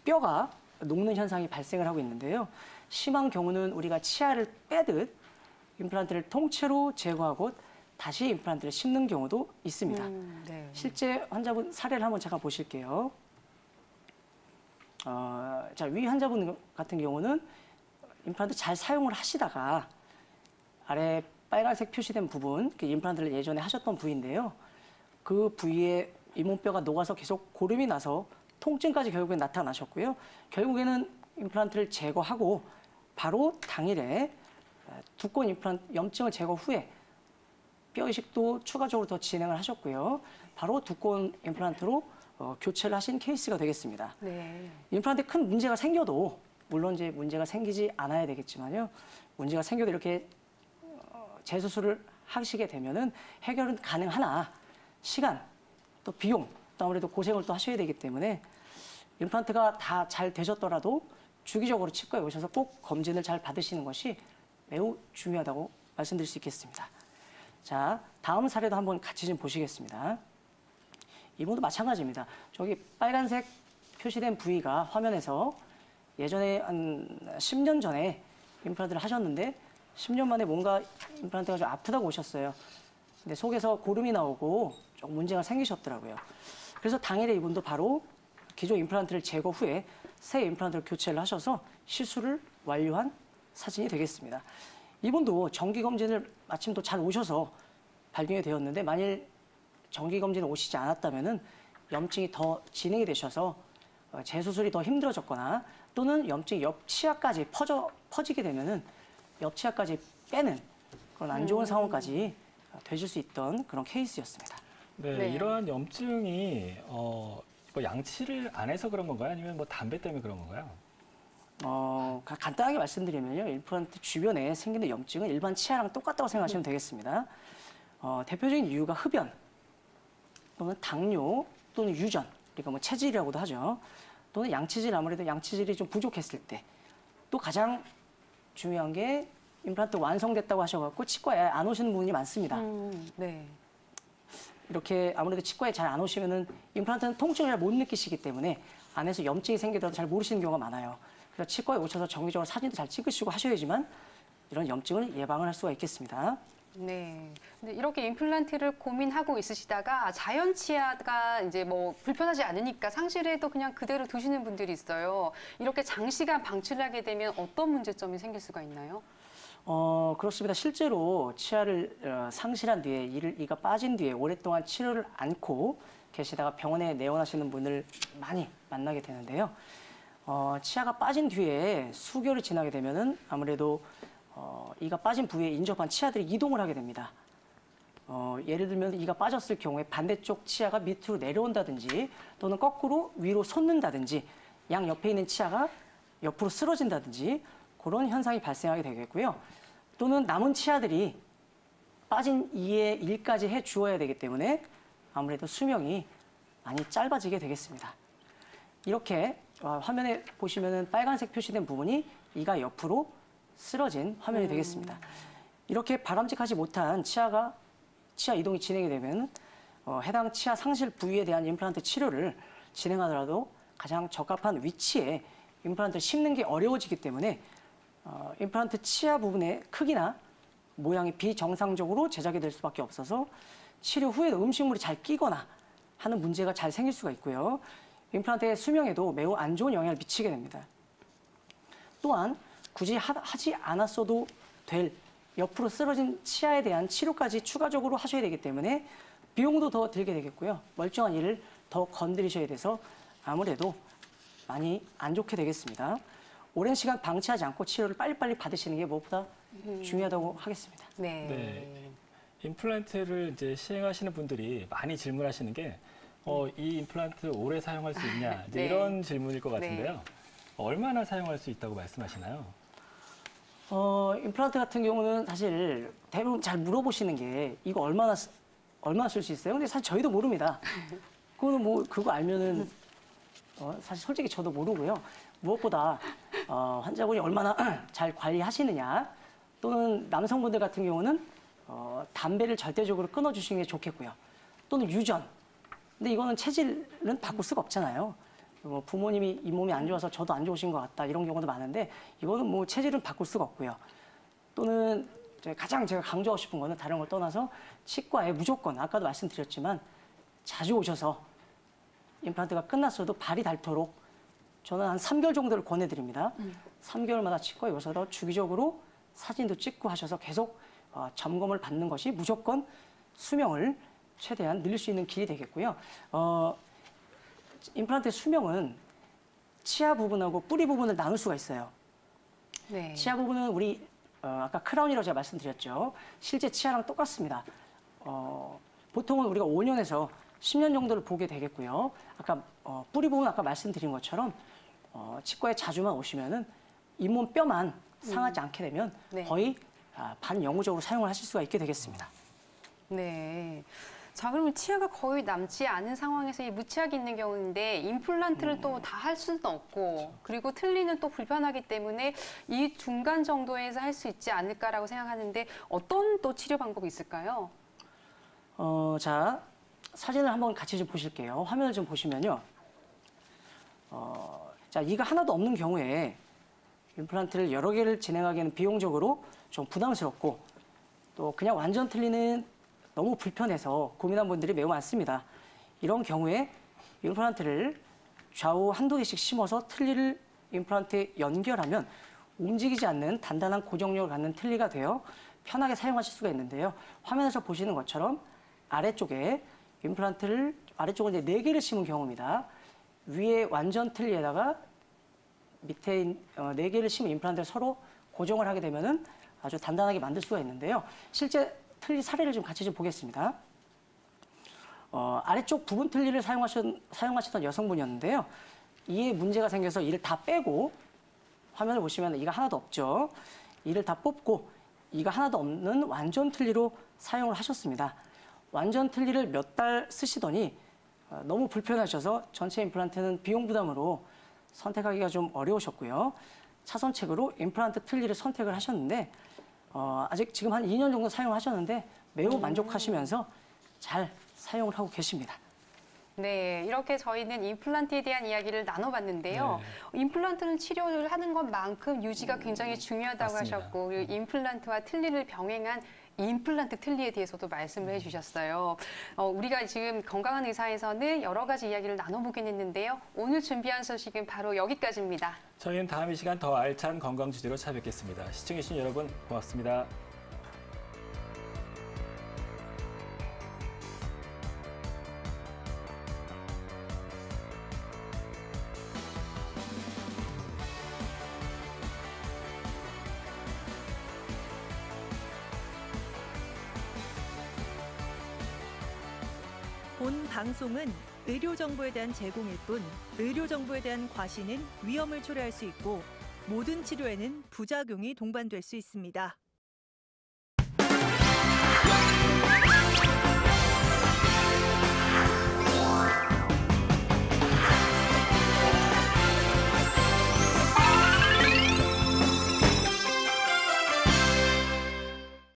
뼈가 녹는 현상이 발생을 하고 있는데요. 심한 경우는 우리가 치아를 빼듯 임플란트를 통째로 제거하고 다시 임플란트를 심는 경우도 있습니다. 실제 환자분 사례를 한번 잠깐 보실게요. 자, 위 환자분 같은 경우는 임플란트 잘 사용을 하시다가 아래 빨간색 표시된 부분, 그 임플란트를 예전에 하셨던 부위인데요. 그 부위에 잇몸뼈가 녹아서 계속 고름이 나서 통증까지 결국엔 나타나셨고요. 결국에는 임플란트를 제거하고 바로 당일에 두꺼운 임플란트 염증을 제거 후에 뼈 이식도 추가적으로 더 진행을 하셨고요. 바로 두꺼운 임플란트로 교체를 하신 케이스가 되겠습니다. 임플란트에 큰 문제가 생겨도 물론 이제 문제가 생기지 않아야 되겠지만요. 문제가 생겨도 이렇게 재수술을 하시게 되면은 해결은 가능하나 시간 또 비용 또 아무래도 고생을 또 하셔야 되기 때문에 임플란트가 다 잘 되셨더라도 주기적으로 치과에 오셔서 꼭 검진을 잘 받으시는 것이 매우 중요하다고 말씀드릴 수 있겠습니다. 자, 다음 사례도 한번 같이 좀 보시겠습니다. 이분도 마찬가지입니다. 저기 빨간색 표시된 부위가 화면에서 예전에 한 10년 전에 임플란트를 하셨는데 10년 만에 뭔가 임플란트가 좀 아프다고 오셨어요. 근데 속에서 고름이 나오고 좀 문제가 생기셨더라고요. 그래서 당일에 이분도 바로 기존 임플란트를 제거 후에 새 임플란트를 교체를 하셔서 시술을 완료한 사진이 되겠습니다. 이분도 정기검진을 마침 또 잘 오셔서 발견이 되었는데 만일 정기검진을 오시지 않았다면 염증이 더 진행이 되셔서 재수술이 더 힘들어졌거나 또는 염증이 옆치아까지 퍼지게 되면 옆치아까지 빼는 그런 안 좋은 상황까지 되실 수 있던 그런 케이스였습니다. 네, 이러한 염증이 뭐 양치를 안 해서 그런 건가요? 아니면 뭐 담배 때문에 그런 건가요? 간단하게 말씀드리면요. 임플란트 주변에 생기는 염증은 일반 치아랑 똑같다고 생각하시면 되겠습니다. 대표적인 이유가 흡연 또는 당뇨 또는 유전, 그러니까 뭐 체질이라고도 하죠. 또는 양치질, 아무래도 양치질이 좀 부족했을 때. 또 가장 중요한 게 임플란트 완성됐다고 하셔갖고 치과에 안 오시는 분이 많습니다. 이렇게 아무래도 치과에 잘 안 오시면은 임플란트는 통증을 잘 못 느끼시기 때문에 안에서 염증이 생기더라도 잘 모르시는 경우가 많아요. 그래서 치과에 오셔서 정기적으로 사진도 잘 찍으시고 하셔야지만 이런 염증을 예방을 할 수가 있겠습니다. 네. 근데 이렇게 임플란트를 고민하고 있으시다가 자연 치아가 이제 뭐 불편하지 않으니까 상실해도 그냥 그대로 두시는 분들이 있어요. 이렇게 장시간 방치를 하게 되면 어떤 문제점이 생길 수가 있나요? 그렇습니다. 실제로 치아를 상실한 뒤에 이가 빠진 뒤에 오랫동안 치료를 않고 계시다가 병원에 내원하시는 분을 많이 만나게 되는데요. 치아가 빠진 뒤에 수개월이 지나게 되면은 아무래도 이가 빠진 부위에 인접한 치아들이 이동을 하게 됩니다. 예를 들면 이가 빠졌을 경우에 반대쪽 치아가 밑으로 내려온다든지 또는 거꾸로 위로 솟는다든지 양 옆에 있는 치아가 옆으로 쓰러진다든지 그런 현상이 발생하게 되겠고요. 또는 남은 치아들이 빠진 이의 일까지 해 주어야 되기 때문에 아무래도 수명이 많이 짧아지게 되겠습니다. 이렇게 화면에 보시면은 빨간색 표시된 부분이 이가 옆으로 쓰러진 화면이 되겠습니다. 이렇게 바람직하지 못한 치아 이동이 진행이 되면 해당 치아 상실 부위에 대한 임플란트 치료를 진행하더라도 가장 적합한 위치에 임플란트를 심는 게 어려워지기 때문에 임플란트 치아 부분의 크기나 모양이 비정상적으로 제작이 될 수밖에 없어서 치료 후에도 음식물이 잘 끼거나 하는 문제가 잘 생길 수가 있고요. 임플란트의 수명에도 매우 안 좋은 영향을 미치게 됩니다. 또한 굳이 하지 않았어도 될 옆으로 쓰러진 치아에 대한 치료까지 추가적으로 하셔야 되기 때문에 비용도 더 들게 되겠고요. 멀쩡한 이를 더 건드리셔야 돼서 아무래도 많이 안 좋게 되겠습니다. 오랜 시간 방치하지 않고 치료를 빨리빨리 받으시는 게 무엇보다 중요하다고 하겠습니다. 네. 네. 임플란트를 이제 시행하시는 분들이 많이 질문하시는 게 이 임플란트 오래 사용할 수 있냐 이제 네. 이런 질문일 것 같은데요. 얼마나 사용할 수 있다고 말씀하시나요? 임플란트 같은 경우는 사실 대부분 잘 물어보시는 게 이거 얼마나 쓸 수 있어요? 근데 사실 저희도 모릅니다. 그거는 뭐 그거 알면은 사실 솔직히 저도 모르고요. 무엇보다 환자분이 얼마나 잘 관리하시느냐 또는 남성분들 같은 경우는 담배를 절대적으로 끊어주시는 게 좋겠고요. 또는 유전. 근데 이거는 체질은 바꿀 수가 없잖아요. 뭐 부모님이 잇몸이 안 좋아서 저도 안 좋으신 것 같다 이런 경우도 많은데 이거는 뭐 체질은 바꿀 수가 없고요. 또는 가장 제가 강조하고 싶은 거는 다른 걸 떠나서 치과에 무조건 아까도 말씀드렸지만 자주 오셔서 임플란트가 끝났어도 발이 닳도록 저는 한 3개월 정도를 권해드립니다. 3개월마다 치과에 오셔서 주기적으로 사진도 찍고 하셔서 계속 점검을 받는 것이 무조건 수명을 최대한 늘릴 수 있는 길이 되겠고요. 임플란트의 수명은 치아 부분하고 뿌리 부분을 나눌 수가 있어요. 네. 치아 부분은 우리 아까 크라운이라고 제가 말씀드렸죠. 실제 치아랑 똑같습니다. 보통은 우리가 5년에서 10년 정도를 보게 되겠고요. 아까 뿌리 부분 아까 말씀드린 것처럼 치과에 자주만 오시면은 잇몸 뼈만 상하지 않게 되면 네. 거의 반영구적으로 사용을 하실 수가 있게 되겠습니다. 네. 자, 그러면 치아가 거의 남지 않은 상황에서 이 무치약이 있는 경우인데 임플란트를 또 다 할 수는 없고 그리고 틀니는 또 불편하기 때문에 이 중간 정도에서 할 수 있지 않을까라고 생각하는데 어떤 또 치료 방법이 있을까요? 자, 사진을 한번 같이 좀 보실게요. 화면을 좀 보시면요. 자, 이가 하나도 없는 경우에 임플란트를 여러 개를 진행하기에는 비용적으로 좀 부담스럽고 또 그냥 완전 틀니는 너무 불편해서 고민한 분들이 매우 많습니다. 이런 경우에 임플란트를 좌우 한두 개씩 심어서 틀니를 임플란트에 연결하면 움직이지 않는 단단한 고정력을 갖는 틀니가 되어 편하게 사용하실 수가 있는데요. 화면에서 보시는 것처럼 아래쪽에 임플란트를 아래쪽에 이제 4개를 심은 경우입니다. 위에 완전 틀니에다가 밑에 4개를 심은 임플란트를 서로 고정을 하게 되면은 아주 단단하게 만들 수가 있는데요. 실제 틀니 사례를 좀 같이 좀 보겠습니다. 아래쪽 부분 틀니를 사용하시던 여성분이었는데요. 이에 문제가 생겨서 이를 다 빼고 화면을 보시면 이가 하나도 없죠. 이를 다 뽑고 이가 하나도 없는 완전 틀니로 사용을 하셨습니다. 완전 틀니를 몇 달 쓰시더니 너무 불편하셔서 전체 임플란트는 비용 부담으로 선택하기가 좀 어려우셨고요. 차선책으로 임플란트 틀니를 선택을 하셨는데 아직 지금 한 2년 정도 사용하셨는데 매우 만족하시면서 잘 사용을 하고 계십니다. 네, 이렇게 저희는 임플란트에 대한 이야기를 나눠봤는데요. 네. 임플란트는 치료를 하는 것만큼 유지가 굉장히 중요하다고 맞습니다. 하셨고 그리고 임플란트와 틀니를 병행한 임플란트 틀니에 대해서도 말씀을 해주셨어요. 우리가 지금 건강한 의사에서는 여러 가지 이야기를 나눠보긴 했는데요. 오늘 준비한 소식은 바로 여기까지입니다. 저희는 다음 이 시간 더 알찬 건강 주제로 찾아뵙겠습니다. 시청해주신 여러분 고맙습니다. 본 방송은 의료 정보에 대한 제공일 뿐 의료 정보에 대한 과시는 위험을 초래할 수 있고 모든 치료에는 부작용이 동반될 수 있습니다.